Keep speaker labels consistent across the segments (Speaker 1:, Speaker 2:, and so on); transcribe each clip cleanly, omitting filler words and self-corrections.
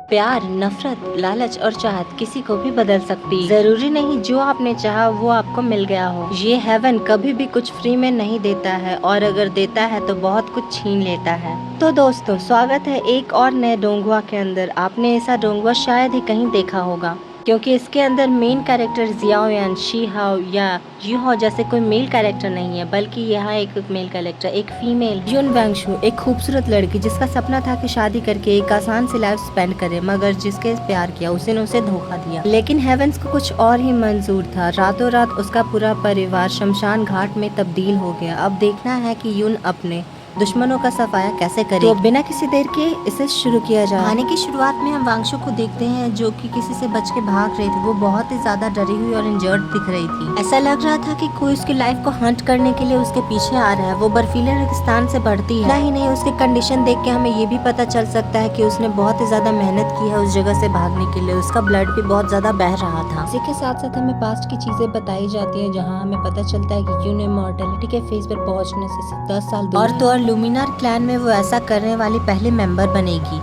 Speaker 1: प्यार, नफरत, लालच और चाहत किसी को भी बदल सकती। जरूरी नहीं जो आपने चाहा वो आपको मिल गया हो। ये हेवन कभी भी कुछ फ्री में नहीं देता है और अगर देता है तो बहुत कुछ छीन लेता है। तो दोस्तों स्वागत है एक और नए डोंगुआ के अंदर। आपने ऐसा डोंगुआ शायद ही कहीं देखा होगा क्योंकि इसके अंदर मेन कैरेक्टर जियाओयान, शी हाओ या यूहो जैसे कोई मेल कैरेक्टर नहीं है, बल्कि यहाँ एक मेल कैरेक्टर, एक फीमेल युन वांगशु, एक खूबसूरत लड़की जिसका सपना था कि शादी करके एक आसान सी लाइफ स्पेंड करे, मगर जिसके प्यार किया उसने उसे धोखा दिया। लेकिन हेवेंस को कुछ और ही मंजूर था। रातों रात उसका पूरा परिवार शमशान घाट में तब्दील हो गया। अब देखना है कि युन अपने दुश्मनों का सफाया कैसे करे। तो बिना किसी देर के इसे शुरू किया जाए। कहानी की शुरुआत में हम वांगशु को देखते हैं जो कि किसी से बच के भाग रही थी। वो बहुत ही ज्यादा डरी हुई और इंजर्ड दिख रही थी। ऐसा लग रहा था कि कोई उसकी लाइफ को हंट करने के लिए उसके पीछे आ रहा है। वो बर्फीले रेगिस्तान से बढ़ती है। नहीं उसकी कंडीशन देख के हमें ये भी पता चल सकता है कि उसने बहुत ही ज्यादा मेहनत की है उस जगह से भागने के लिए। उसका ब्लड भी बहुत ज्यादा बह रहा था। इसी के साथ साथ हमें पास्ट की चीजें बताई जाती है जहाँ हमें पता चलता है कि यून इमॉर्टैलिटी के फेस पर पहुंचने से 10 साल दूर और तो और लुमिनार क्लैन में वो ऐसा करने वाली पहली मेंबर बनेगी।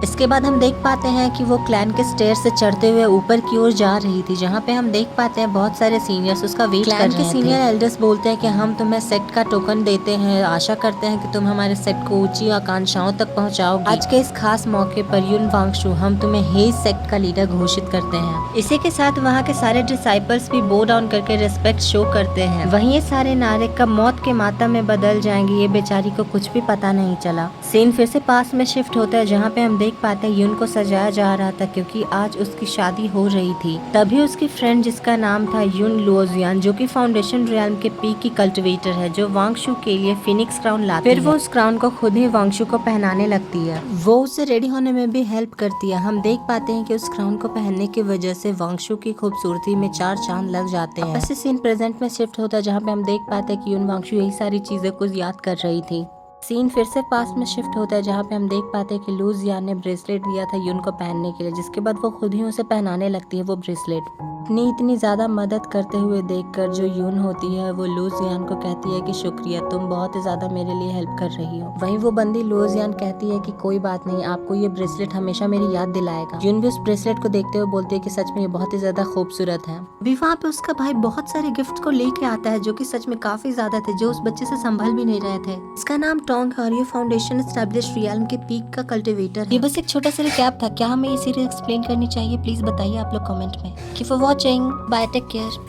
Speaker 1: इसके बाद हम देख पाते हैं कि वो क्लैन के स्टेयर से चढ़ते हुए ऊपर की ओर जा रही थी, जहाँ पे हम देख पाते हैं बहुत सारे सीनियर्स उसका वेट कर रहे थे। क्लैन के सीनियर एल्डर्स बोलते हैं कि हम तुम्हें सेक्ट का टोकन देते हैं, आशा करते हैं कि तुम हमारे सेक्ट को ऊंची आकांक्षाओं तक पहुंचाओगे। आज के इस खास मौके पर युन वांगशु, हम तुम्हें हेज सेक्ट का लीडर घोषित करते हैं। इसी के साथ वहाँ के सारे डिसाइपल्स भी बो डाउन करके रिस्पेक्ट शो करते हैं। वहीं ये सारे नारे कब मौत के मातम में बदल जाएंगे ये बेचारी को कुछ भी पता नहीं चला। सीन फिर से पास में शिफ्ट होता है जहाँ पे हम देख पाते हैं युन को सजाया जा रहा था क्योंकि आज उसकी शादी हो रही थी। तभी उसकी फ्रेंड जिसका नाम था युन लुओजियान, जो कि फाउंडेशन रियल्म के पीक की कल्टिवेटर है, जो वांगशु के लिए फिनिक्स क्राउन लाती है। फिर वो उस क्राउन को खुद ही वांगशु को पहनाने लगती है। वो उसे रेडी होने में भी हेल्प करती है। हम देख पाते हैं कि उस क्राउन को पहनने की वजह से वांगशु की खूबसूरती में 4 चांद लग जाते हैं। ऐसे सीन प्रेजेंट में शिफ्ट होता है जहाँ पे हम देख पाते हैं कि युन वांगशु यही सारी चीजें कुछ याद कर रही थी। सीन फिर से पास्ट में शिफ्ट होता है जहाँ पे हम देख पाते हैं कि लुजियान ने ब्रेसलेट दिया था युन को पहनने के लिए, जिसके बाद वो खुद ही उसे पहनाने लगती है वो ब्रेसलेट। अपनी इतनी ज्यादा मदद करते हुए देखकर जो युन होती है वो लुजियान को कहती है कि शुक्रिया, तुम बहुत ही ज्यादा मेरे लिए हेल्प कर रही हो। वहीं वो बंदी लुजियान कहती है कि कोई बात नहीं, आपको ये ब्रेसलेट हमेशा मेरी याद दिलाएगा। युन भी उस ब्रेसलेट को देखते हुए बोलती है कि सच में ये बहुत ही ज्यादा खूबसूरत है। अभी वहाँ पे उसका भाई बहुत सारे गिफ्ट को लेके आता है जो कि सच में काफी ज्यादा थे, जो उस बच्चे से संभल भी नहीं रहे थे। इसका नाम टोंग है और ये फाउंडेशन एस्टैब्लिश्ड रियल्म के पीक का कल्टिवेटर है। ये बस एक छोटा सा रिकैप था। क्या हमें ये सीरीज एक्सप्लेन करनी चाहिए? प्लीज बताइए आप लोग कमेंट में। Thank you for watching, bye, take care.